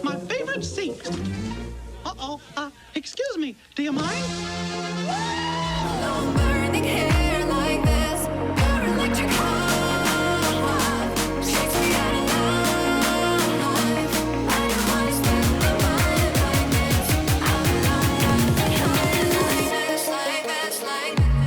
my favorite seat. Uh-oh, excuse me, do you mind? No burning hair like this, or electric heart. Takes me out of life. I don't wanna spend my life like this. I'm alive, like this, like this, like this.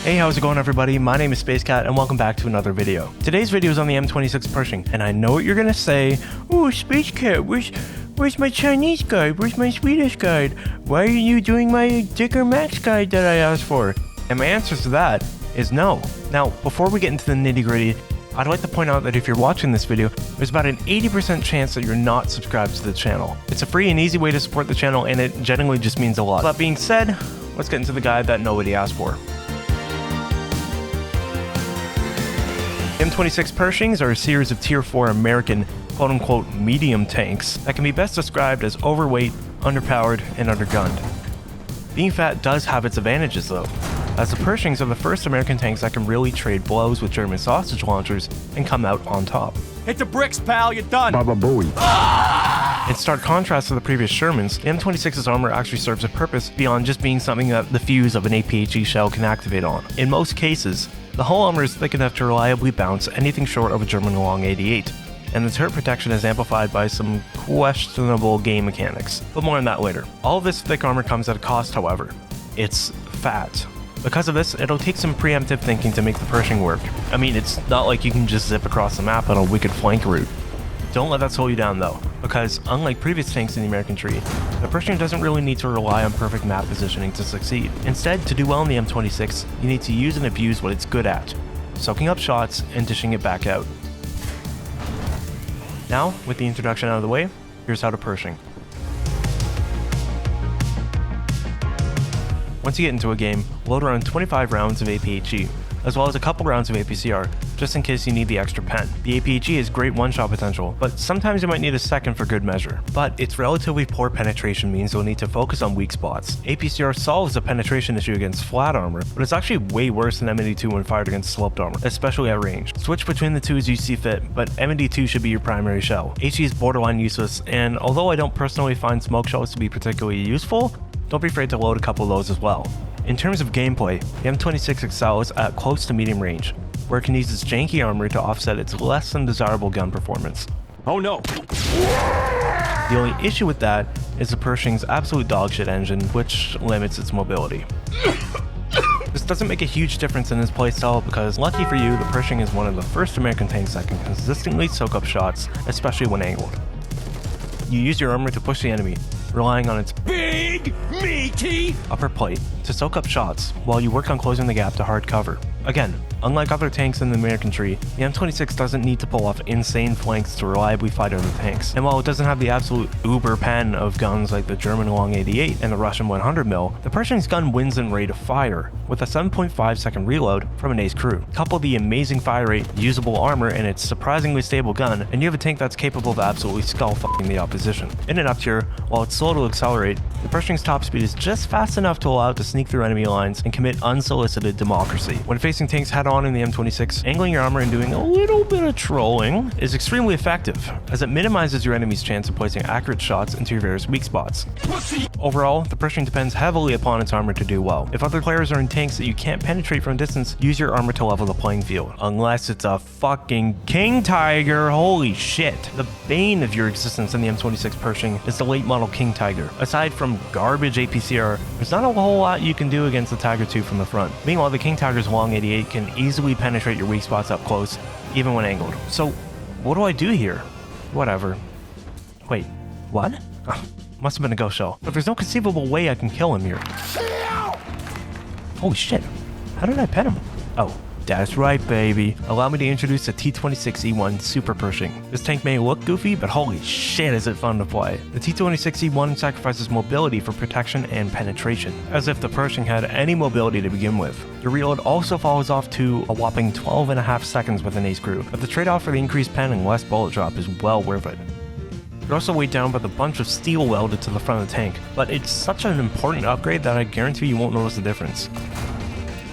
Hey, how's it going everybody? My name is SpaceCat and welcome back to another video. Today's video is on the M26 Pershing, and I know what you're gonna say. Oh, SpaceCat, where's my Chinese guide? Where's my Swedish guide? Why are you doing my Dicker Max guide that I asked for? And my answer to that is no. Now, before we get into the nitty gritty, I'd like to point out that if you're watching this video, there's about an 80% chance that you're not subscribed to the channel. It's a free and easy way to support the channel, and it generally just means a lot. That being said, let's get into the guide that nobody asked for. M26 Pershings are a series of Tier 4 American quote-unquote medium tanks that can be best described as overweight, underpowered, and undergunned. Being fat does have its advantages though, as the Pershings are the first American tanks that can really trade blows with German sausage launchers and come out on top. Hit the bricks, pal, you're done! Baba Booey. In stark contrast to the previous Shermans, the M26's armor actually serves a purpose beyond just being something that the fuse of an APHE shell can activate on. In most cases, the hull armor is thick enough to reliably bounce anything short of a German Long 88, and the turret protection is amplified by some questionable game mechanics, but more on that later. All of this thick armor comes at a cost, however. It's fat. Because of this, it'll take some preemptive thinking to make the Pershing work. I mean, it's not like you can just zip across the map on a wicked flank route. Don't let that slow you down though, because unlike previous tanks in the American tree, the Pershing doesn't really need to rely on perfect map positioning to succeed. Instead, to do well in the M26, you need to use and abuse what it's good at, soaking up shots and dishing it back out. Now, with the introduction out of the way, here's how to Pershing. Once you get into a game, load around 25 rounds of APHE, as well as a couple rounds of APCR, just in case you need the extra pen. The APHE has great one-shot potential, but sometimes you might need a second for good measure. But its relatively poor penetration means you'll need to focus on weak spots. APCR solves the penetration issue against flat armor, but it's actually way worse than M82 when fired against sloped armor, especially at range. Switch between the two as you see fit, but M82 should be your primary shell. HE is borderline useless, and although I don't personally find smoke shells to be particularly useful, don't be afraid to load a couple of those as well. In terms of gameplay, the M26 excels at close to medium range, where it can use its janky armor to offset its less than desirable gun performance. Oh no! The only issue with that is the Pershing's absolute dogshit engine, which limits its mobility. This doesn't make a huge difference in its playstyle because, lucky for you, the Pershing is one of the first American tanks that can consistently soak up shots, especially when angled. You use your armor to push the enemy, relying on its Big, meaty upper plate to soak up shots while you work on closing the gap to hard cover. Again, unlike other tanks in the American tree, the M26 doesn't need to pull off insane flanks to reliably fight other tanks. And while it doesn't have the absolute uber pen of guns like the German Long 88 and the Russian 100mm, the Pershing's gun wins in rate of fire, with a 7.5 second reload from an ace crew. Couple the amazing fire rate, usable armor, and its surprisingly stable gun, and you have a tank that's capable of absolutely skull-fucking the opposition. In an up tier, while it's slow to accelerate, the Pershing's top speed is just fast enough to allow it to sneak through enemy lines and commit unsolicited democracy. When facing tanks head-on in the M26, angling your armor and doing a little bit of trolling is extremely effective, as it minimizes your enemy's chance of placing accurate shots into your various weak spots. Overall, the Pershing depends heavily upon its armor to do well. If other players are in tanks that you can't penetrate from a distance, use your armor to level the playing field. Unless it's a fucking King Tiger, holy shit. The bane of your existence in the M26 Pershing is the late model King Tiger. Aside from garbage APCR, there's not a whole lot you can do against the Tiger II from the front. Meanwhile, the King Tiger's Long 88 can easily penetrate your weak spots up close, even when angled. So, what do I do here? Whatever. Wait, what? Must have been a ghost shell. But there's no conceivable way I can kill him here. Holy shit. How did I pet him? Oh, That's right, baby. Allow me to introduce the T26E1 Super Pershing. This tank may look goofy, but holy shit is it fun to play. The T26E1 sacrifices mobility for protection and penetration, as if the Pershing had any mobility to begin with. The reload also falls off to a whopping 12.5 seconds with an ace crew, but the trade-off for the increased pen and less bullet drop is well worth it. You're also weighed down with a bunch of steel welded to the front of the tank, but it's such an important upgrade that I guarantee you won't notice the difference.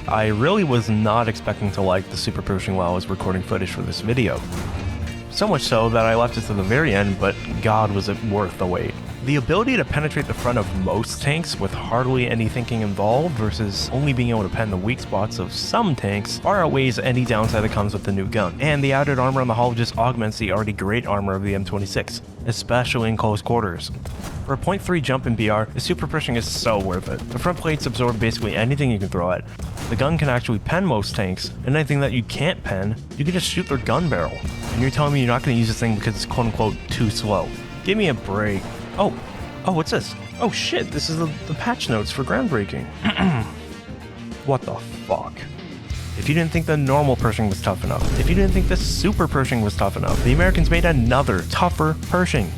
I really was not expecting to like the Super Pershing while I was recording footage for this video. So much so that I left it to the very end, but god was it worth the wait. The ability to penetrate the front of most tanks with hardly any thinking involved versus only being able to pen the weak spots of some tanks far outweighs any downside that comes with the new gun, and the added armor on the hull just augments the already great armor of the M26, especially in close quarters. For a 0.3 jump in BR, the Super Pershing is so worth it. The front plates absorb basically anything you can throw at. The gun can actually pen most tanks, and anything that you can't pen, you can just shoot their gun barrel. And you're telling me you're not going to use this thing because it's quote unquote too slow. Give me a break. Oh, what's this? Oh shit, this is the patch notes for groundbreaking. What the fuck? If you didn't think the normal Pershing was tough enough, if you didn't think the Super Pershing was tough enough, the Americans made another, tougher Pershing.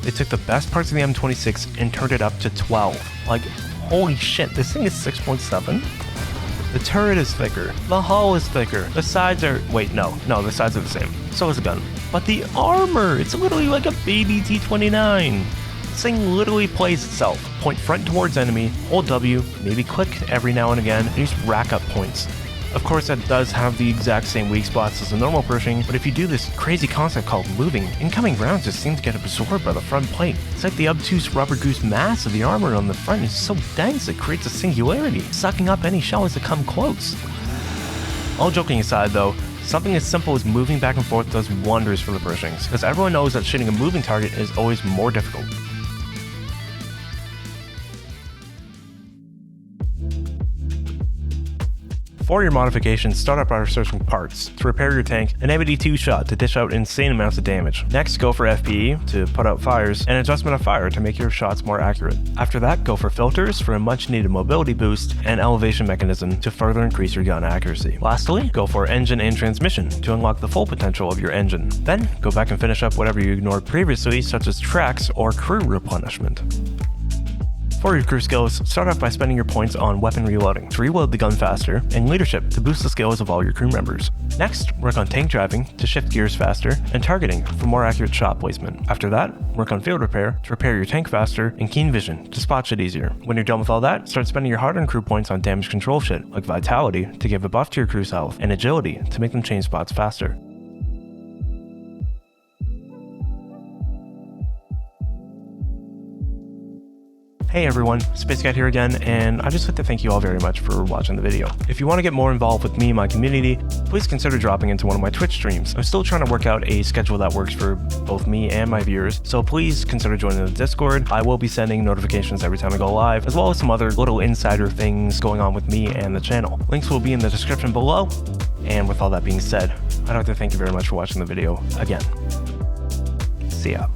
They took the best parts of the M26 and turned it up to 12. Like, holy shit, this thing is 6.7? The turret is thicker, the hull is thicker, the sides are... wait, no, the sides are the same. So is the gun. But the armor, it's literally like a baby T29. This thing literally plays itself. Point front towards enemy, hold W, maybe click every now and again, and just rack up points. Of course, that does have the exact same weak spots as the normal Pershing, but if you do this crazy concept called moving, incoming rounds just seem to get absorbed by the front plate. It's like the obtuse rubber goose mass of the armor on the front is so dense it creates a singularity, sucking up any shells that come close. All joking aside though, something as simple as moving back and forth does wonders for the Pershings, because everyone knows that shooting a moving target is always more difficult. For your modifications, start out by researching parts. To repair your tank, an ABD2 shot to dish out insane amounts of damage. Next, go for FPE to put out fires, and adjustment of fire to make your shots more accurate. After that, go for filters for a much needed mobility boost, and elevation mechanism to further increase your gun accuracy. Lastly, go for engine and transmission to unlock the full potential of your engine. Then, go back and finish up whatever you ignored previously, such as tracks or crew replenishment. For your crew skills, start off by spending your points on weapon reloading to reload the gun faster, and leadership to boost the skills of all your crew members. Next, work on tank driving to shift gears faster, and targeting for more accurate shot placement. After that, work on field repair to repair your tank faster, and keen vision to spot shit easier. When you're done with all that, start spending your hard-earned crew points on damage control shit, like vitality to give a buff to your crew's health, and agility to make them change spots faster. Hey everyone, SpaceCat here again, and I'd just like to thank you all very much for watching the video. If you want to get more involved with me and my community, please consider dropping into one of my Twitch streams. I'm still trying to work out a schedule that works for both me and my viewers, so please consider joining the Discord. I will be sending notifications every time I go live, as well as some other little insider things going on with me and the channel. Links will be in the description below, and with all that being said, I'd like to thank you very much for watching the video again. See ya.